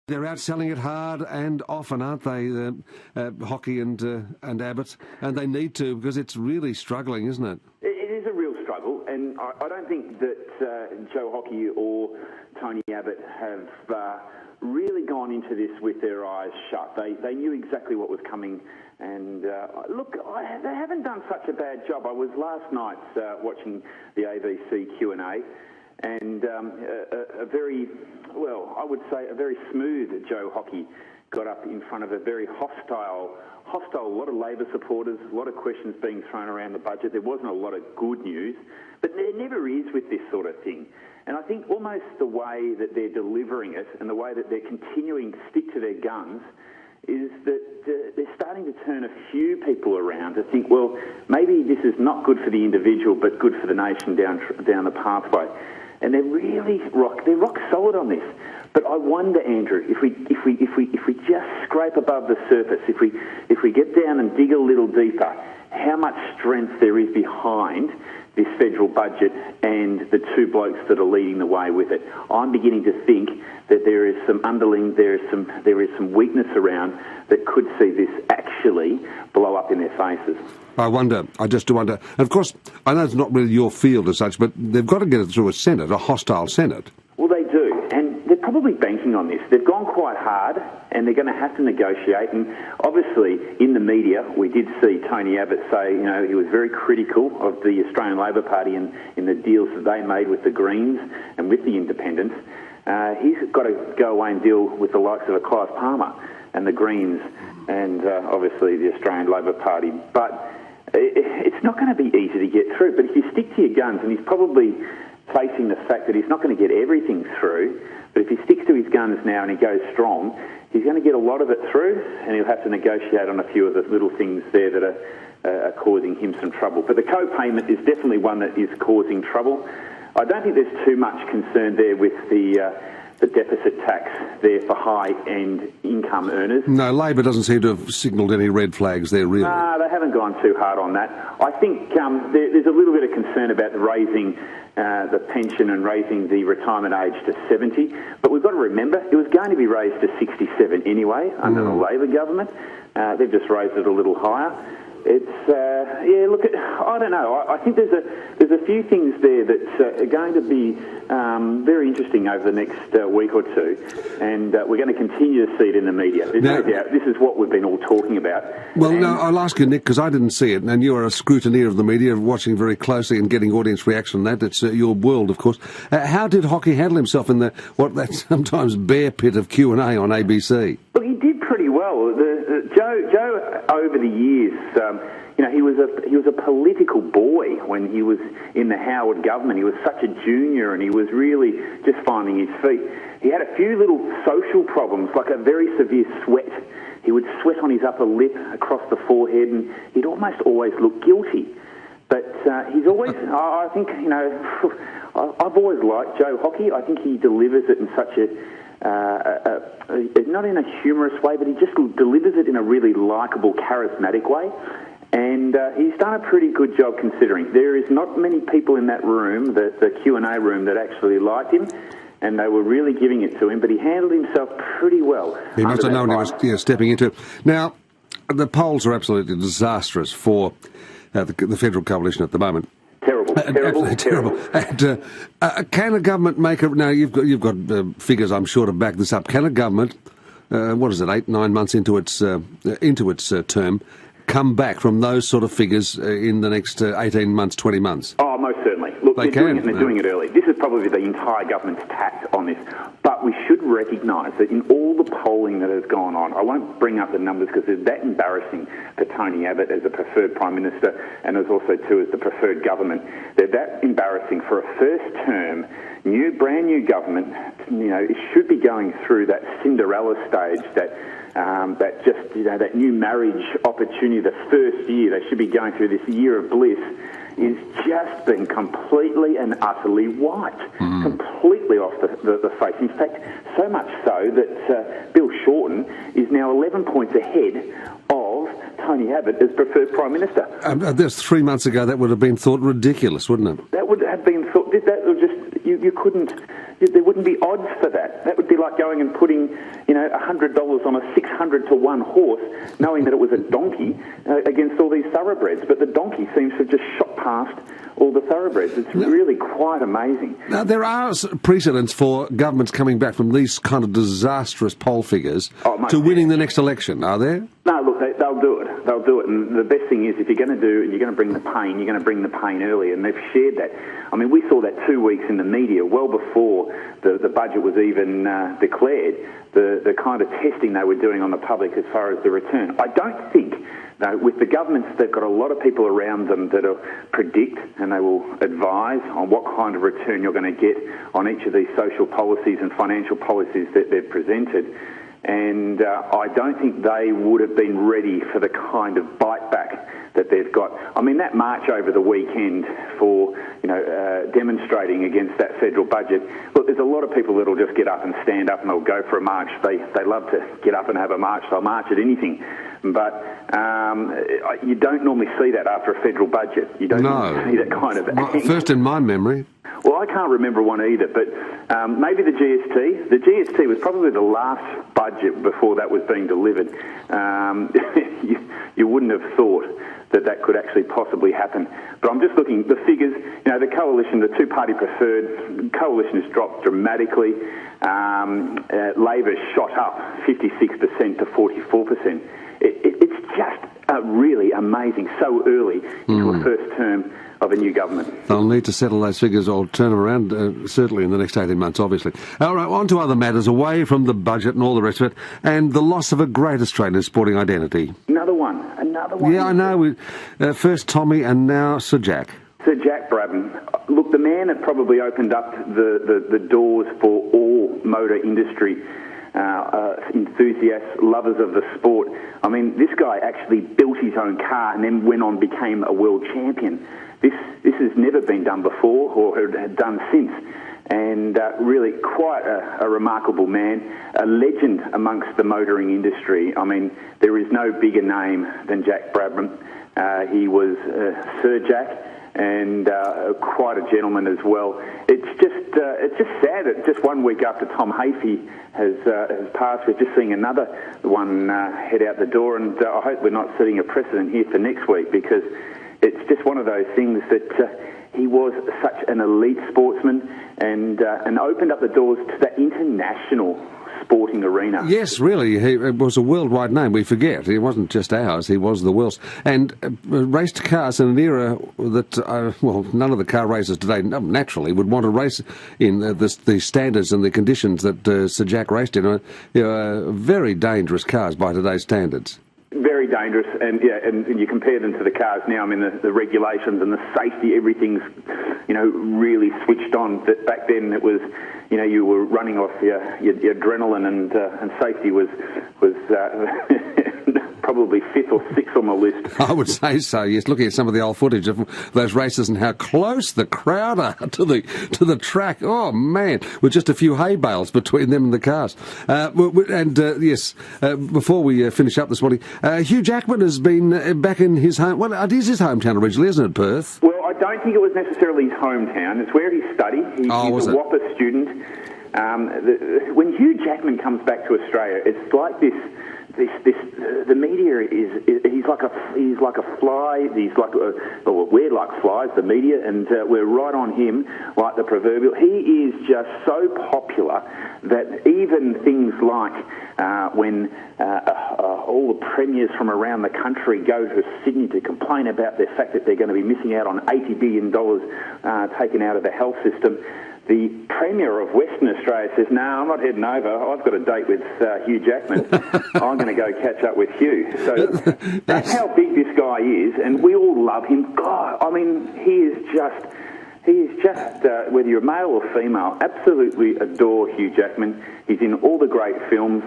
They're out selling it hard and often, aren't they, Hockey and Abbott? And they need to, because it's really struggling, isn't it? It is a real struggle, and I don't think that Joe Hockey or Tony Abbott have really gone into this with their eyes shut. They knew exactly what was coming, and look, they haven't done such a bad job. I was last night watching the ABC Q&A, and a very smooth Joe Hockey got up in front of a very hostile, a lot of Labor supporters, a lot of questions being thrown around the budget. There wasn't a lot of good news, but there never is with this sort of thing. And I think almost the way that they're delivering it and the way that they're continuing to stick to their guns is that they're starting to turn a few people around to think, well, maybe this is not good for the individual, but good for the nation down the pathway. And they're really rock solid on this. But I wonder, Andrew, if we just scrape above the surface, if we get down and dig a little deeper, how much strength there is behind this federal budget and the two blokes that are leading the way with it. I'm beginning to think that there is some weakness around that could see this actually blow up in their faces. I just do wonder. And of course, I know it's not really your field as such, but they've got to get it through a Senate, a hostile Senate. Well, they do, and they're probably banking on this. They've gone quite hard, and they're going to have to negotiate. And obviously, in the media, we did see Tony Abbott say, he was very critical of the Australian Labor Party in the deals that they made with the Greens and with the Independents. He's got to go away and deal with the likes of a Clive Palmer and the Greens and obviously the Australian Labor Party. But it's not going to be easy to get through. But if you stick to your guns, and he's probably facing the fact that he's not going to get everything through, but if he sticks to his guns now and he goes strong, he's going to get a lot of it through, and he'll have to negotiate on a few of the little things there that are causing him some trouble. But the co-payment is definitely one that is causing trouble. I don't think there's too much concern there with the deficit tax there for high-end income earners. No, Labor doesn't seem to have signalled any red flags there, really. No, they haven't gone too hard on that. I think there's a little bit of concern about raising the pension and raising the retirement age to 70. But we've got to remember, it was going to be raised to 67 anyway under the Labor government. They've just raised it a little higher. I don't know. I think there's a few things there that are going to be very interesting over the next week or two, and we're going to continue to see it in the media. There's no doubt. This is what we've been all talking about. Well, no, I'll ask you, Nick, because I didn't see it, and you're a scrutineer of the media, watching very closely and getting audience reaction on that. It's your world, of course. How did Hockey handle himself in that sometimes bear pit of Q&A on ABC? Well, he did pretty well. Joe, over the years, he was a political boy when he was in the Howard government. He was such a junior, and he was really just finding his feet. He had a few little social problems, like a very severe sweat. He would sweat on his upper lip, across the forehead, and he'd almost always look guilty. But he's always, I think, I've always liked Joe Hockey. I think he delivers it in such not in a humorous way, but he just delivers it in a really likeable, charismatic way. And he's done a pretty good job considering. There is not many people in that room, the Q&A room, that actually liked him, and they were really giving it to him, but he handled himself pretty well. He must have known he was stepping into it. Now, the polls are absolutely disastrous for the federal coalition at the moment. Terrible. And can a government make a... Now, you've got figures, I'm sure, to back this up. Can a government, 8, 9 months into its term, come back from those sort of figures in the next 18 months, 20 months? Oh, most certainly. Look, they're doing it early. This is probably the entire government's tact on this. But we should recognise that in all the polling that has gone on, I won't bring up the numbers because they're that embarrassing for Tony Abbott as a preferred Prime Minister and as also, too, as the preferred government. They're that embarrassing for a first-term, brand new government. It should be going through that Cinderella stage, that new marriage opportunity, the first year. They should be going through this year of bliss. Is just been completely and utterly wiped, completely off the face. In fact, so much so that Bill Shorten is now 11 points ahead of Tony Abbott as preferred Prime Minister. That's 3 months ago. That would have been thought ridiculous, wouldn't it? That would have been thought. You couldn't. there wouldn't be odds for that. That would be like going and putting, $100 on a 600 to 1 horse, knowing that it was a donkey against all these thoroughbreds. But the donkey seems to have just shot past all the thoroughbreds. It's really quite amazing. Now, there are precedents for governments coming back from these kind of disastrous poll figures to winning the next election, are there? No, look, they'll do it. They'll do it. And the best thing is, if you're going to do it and you're going to bring the pain, you're going to bring the pain early. And they've shared that. I mean, we saw that 2 weeks in the media, well before the budget was even declared, the kind of testing they were doing on the public as far as the return. I don't think, with the governments, they've got a lot of people around them that will predict and they will advise on what kind of return you're going to get on each of these social policies and financial policies that they've presented. And I don't think they would have been ready for the kind of bite back that they've got. I mean, that march over the weekend for, demonstrating against that federal budget, look, there's a lot of people that'll just get up and stand up and they'll go for a march. They love to get up and have a march. They'll march at anything. But you don't normally see that after a federal budget. You don't normally see that kind of... First in my memory. Well, I can't remember one either, but maybe the GST. The GST was probably the last budget before that was being delivered. You wouldn't have thought that could actually possibly happen. But I'm just looking, the figures, the coalition, the two-party preferred, coalition has dropped dramatically. Labor's shot up 56% to 44%. It's just really amazing so early into a first term of a new government. They'll need to settle those figures or turn them around, certainly in the next 18 months, obviously. All right, on to other matters, away from the budget and all the rest of it, and the loss of a great Australian sporting identity. Another one. Yeah, I know. First Tommy and now Sir Jack. Sir Jack Brabham. Look, the man that probably opened up the doors for all motor industry enthusiasts, lovers of the sport. I mean, this guy actually built his own car and then went on became a world champion. This has never been done before or had done since. And really quite a remarkable man, a legend amongst the motoring industry. I mean, there is no bigger name than Jack Brabham. He was Sir Jack, and quite a gentleman as well. It's just sad that just 1 week after Tom Hafey has passed, we're just seeing another one head out the door, and I hope we're not setting a precedent here for next week, because it's just one of those things that he was such an elite sportsman and opened up the doors to the international sporting arena. Yes, really. It was a worldwide name. We forget. It wasn't just ours. He was the world's. And raced cars in an era that, none of the car racers today, naturally, would want to race in the standards and the conditions that Sir Jack raced in. Very dangerous cars by today's standards. Very dangerous, and you compare them to the cars now. I mean, the regulations and the safety, everything's, really switched on. That back then it was, you were running off your adrenaline, and safety was probably fifth or sixth on the list. I would say so, yes, looking at some of the old footage of those races and how close the crowd are to the track. Oh, man, with just a few hay bales between them and the cars. Before we finish up this morning, Hugh Jackman has been back in his home. Well, it is his hometown originally, isn't it, Perth? Well, I don't think it was necessarily his hometown. It's where he studied. He's a Whopper student. When Hugh Jackman comes back to Australia, it's like this. The media he's like a fly. We're like flies, the media, and we're right on him like the proverbial. He is just so popular that even things like when all the premiers from around the country go to Sydney to complain about the fact that they're going to be missing out on $80 billion taken out of the health system, the Premier of Western Australia says, no, I'm not heading over. I've got a date with Hugh Jackman. I'm going to go catch up with Hugh. So that's how big this guy is, and we all love him. God, I mean, he is just whether you're male or female, absolutely adore Hugh Jackman. He's in all the great films.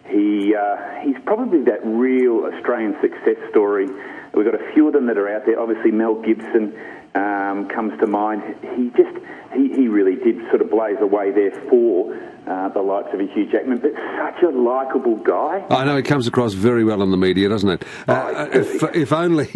He's probably that real Australian success story We've got a few of them that are out there. Obviously, Mel Gibson comes to mind. He really did sort of blaze away there for the likes of a Hugh Jackman, but such a likeable guy. I know, he comes across very well in the media, doesn't it? If only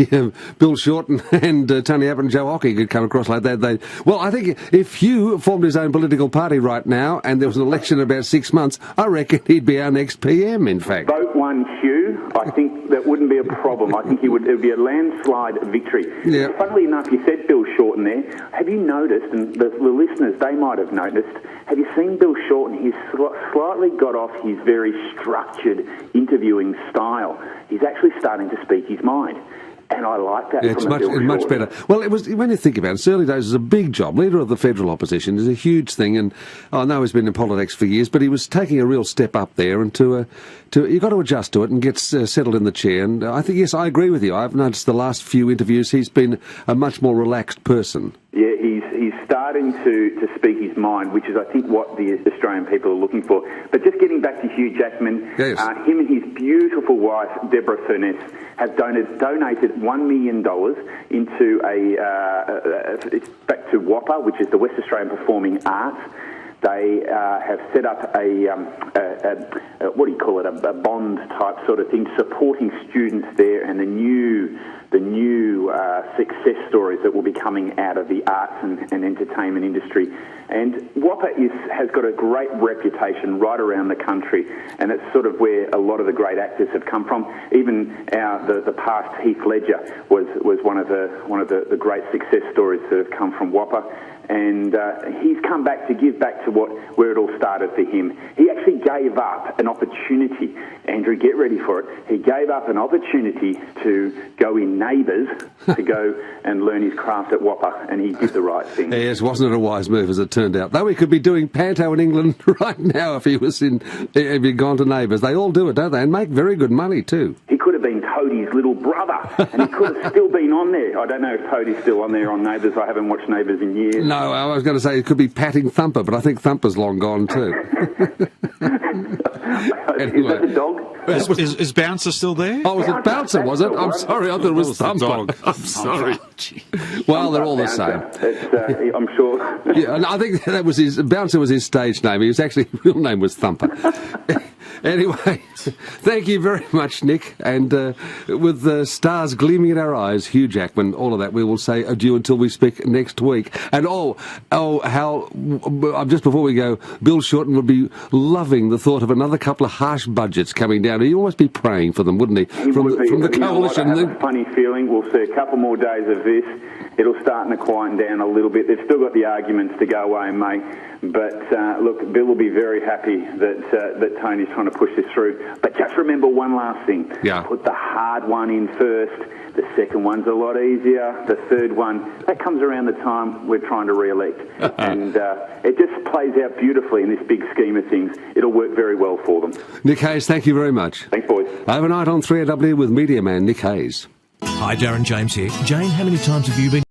Bill Shorten and Tony Abbott and Joe Hockey could come across like that. Well, I think if Hugh formed his own political party right now and there was an election in about 6 months, I reckon he'd be our next PM, in fact. Vote one Hugh. I think that wouldn't be a problem. I think it would be a landslide victory. Yeah. Funnily enough, you said Bill Shorten there. Have you noticed, and the listeners, they might have noticed, have you seen Bill Shorten? He's slightly got off his very structured interviewing style. He's actually starting to speak his mind. And I like that. Yeah, it's much better. Well, it was, when you think about it, its early days was a big job. Leader of the federal opposition is a huge thing, and I know he's been in politics for years, but he was taking a real step up there, and you've got to adjust to it and get settled in the chair. And I think, yes, I agree with you. I've noticed the last few interviews he's been a much more relaxed person. Yeah, he's starting to speak his mind, which is, I think, what the Australian people are looking for. But just getting back to Hugh Jackman, yes. Him and his beautiful wife, Deborah Furness, have donated $1 million into it's back to WAPA, which is the West Australian Performing Arts. They have set up a bond type sort of thing, supporting students there, and the new success stories that will be coming out of the arts and entertainment industry. And WAPA has got a great reputation right around the country, and it's sort of where a lot of the great actors have come from. Even the past Heath Ledger was one of the great success stories that have come from WAPA. And he's come back to give back to where it all started for him. He actually gave up an opportunity. Andrew, get ready for it. He gave up an opportunity to go in Neighbours to go and learn his craft at WAPA, and he did the right thing. Yes, wasn't it a wise move, as it turned out? Though he could be doing panto in England right now if he'd gone to Neighbours. They all do it, don't they? And make very good money too. He could have been Toadie's little brother, and he could have still been on there. I don't know if Toadie's still on there on Neighbours. I haven't watched Neighbours in years. No, I was going to say it could be patting Thumper, but I think Thumper's long gone too. Anyway. Is that the dog? Is Bouncer still there? Oh, was it Bouncer, was it? I'm sorry, I thought it was Thumper. I'm sorry. Well, they're all the same. I'm sure. Yeah, I think that was Bouncer was his stage name. His real name was Thumper. Anyway, thank you very much, Nick. And with the stars gleaming in our eyes, Hugh Jackman, all of that, we will say adieu until we speak next week. And just before we go, Bill Shorten would be loving the thought of another couple of harsh budgets coming down. He'd almost be praying for them, wouldn't he? From the coalition. I have a funny feeling we'll see a couple more days of this. It'll start to quieten down a little bit. They've still got the arguments to go away, mate. But look, Bill will be very happy that Tony's trying to push this through. But just remember one last thing. Yeah. Put the hard one in first. The second one's a lot easier. The third one, that comes around the time we're trying to re-elect. And it just plays out beautifully in this big scheme of things. It'll work very well for them. Nic Hayes, thank you very much. Thanks, boys. Overnight on 3AW with Media Man Nic Hayes. Hi, Darren James here. Jane, how many times have you been